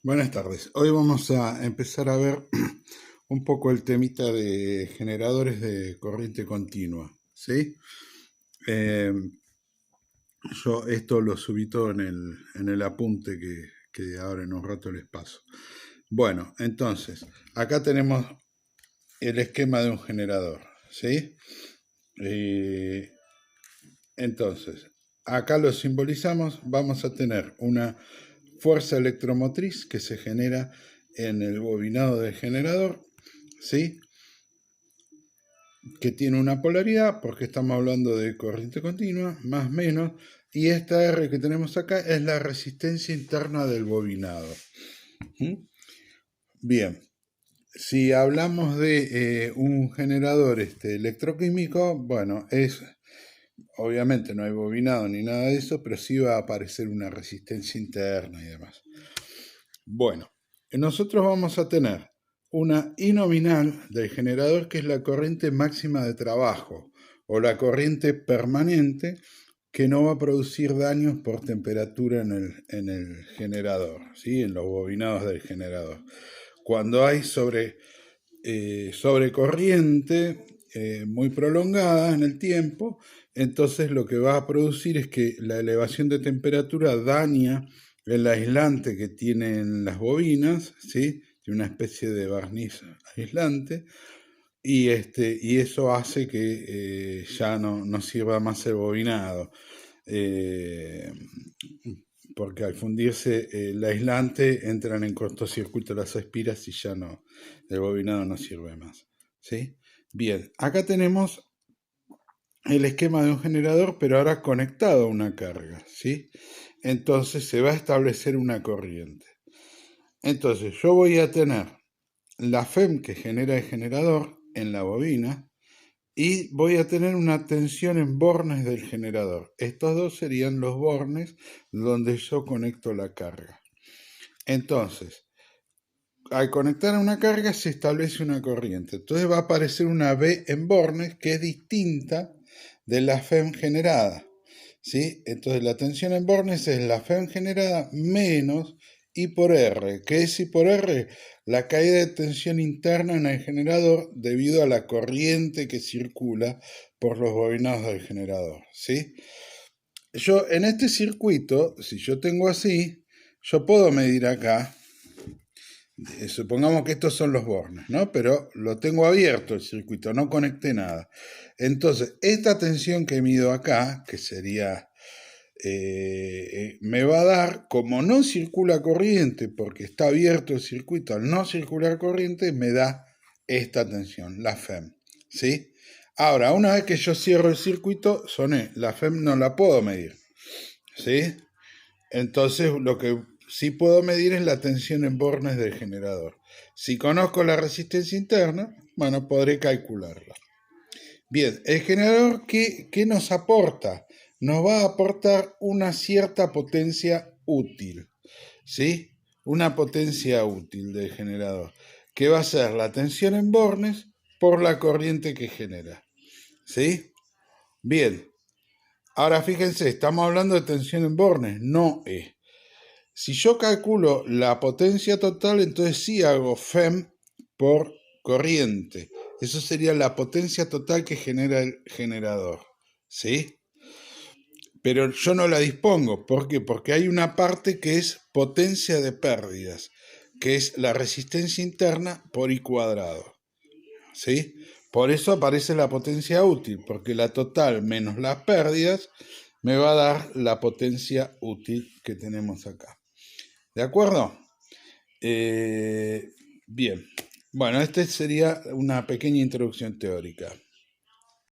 Buenas tardes. Hoy vamos a empezar a ver un poco el temita de generadores de corriente continua, ¿sí? Eh, yo esto lo subí todo en el apunte que ahora en un rato les paso. Bueno, entonces, acá tenemos el esquema de un generador, ¿sí? Eh, entonces, acá lo simbolizamos, vamos a tener una fuerza electromotriz que se genera en el bobinado del generador, ¿sí? Que tiene una polaridad, porque estamos hablando de corriente continua, más o menos, y esta R que tenemos acá es la resistencia interna del bobinado. Bien, si hablamos de un generador electroquímico, bueno, obviamente no hay bobinado ni nada de eso, pero sí va a aparecer una resistencia interna y demás. Bueno, nosotros vamos a tener una I nominal del generador, que es la corriente máxima de trabajo o la corriente permanente que no va a producir daños por temperatura en el generador, ¿sí? En los bobinados del generador. Cuando hay sobrecorriente muy prolongada en el tiempo, entonces lo que va a producir es que la elevación de temperatura daña el aislante que tienen las bobinas, ¿sí? Tiene una especie de barniz aislante, y eso hace que ya no sirva más el bobinado. Eh, Porque al fundirse el aislante entran en cortocircuito las espiras y ya no, el bobinado no sirve más, ¿sí? Bien, acá tenemos el esquema de un generador, pero ahora conectado a una carga, ¿sí? Entonces se va a establecer una corriente. Entonces yo voy a tener la FEM que genera el generador en la bobina, y voy a tener una tensión en bornes del generador. Estos dos serían los bornes donde yo conecto la carga. Entonces, al conectar a una carga se establece una corriente. Entonces va a aparecer una B en bornes que es distinta de la FEM generada, ¿sí? Entonces la tensión en bornes es la FEM generada menos I por R. ¿Qué es I por R? La caída de tensión interna en el generador debido a la corriente que circula por los bobinados del generador, ¿sí? Yo en este circuito, si yo tengo así, yo puedo medir acá, supongamos que estos son los bornes, ¿no? Pero lo tengo abierto el circuito, no conecté nada. Entonces, esta tensión que mido acá, que sería, me va a dar, como no circula corriente, porque está abierto el circuito, al no circular corriente, me da esta tensión, la FEM, ¿sí? Ahora, una vez que yo cierro el circuito, soné, la FEM no la puedo medir, ¿sí? Entonces, lo que sí puedo medir es la tensión en bornes del generador. Si conozco la resistencia interna, bueno, podré calcularla. Bien, el generador, ¿qué nos aporta? Nos va a aportar una cierta potencia útil, ¿sí? Una potencia útil del generador, que va a ser la tensión en bornes por la corriente que genera, ¿sí? Bien, ahora fíjense, estamos hablando de tensión en bornes, no E. Si yo calculo la potencia total, entonces sí hago FEM por corriente. Eso sería la potencia total que genera el generador, ¿sí? Pero yo no la dispongo. ¿Por qué? Porque hay una parte que es potencia de pérdidas, que es la resistencia interna por I cuadrado, ¿sí? Por eso aparece la potencia útil, porque la total menos las pérdidas me va a dar la potencia útil que tenemos acá. ¿De acuerdo? Bien. Bueno, esta sería una pequeña introducción teórica.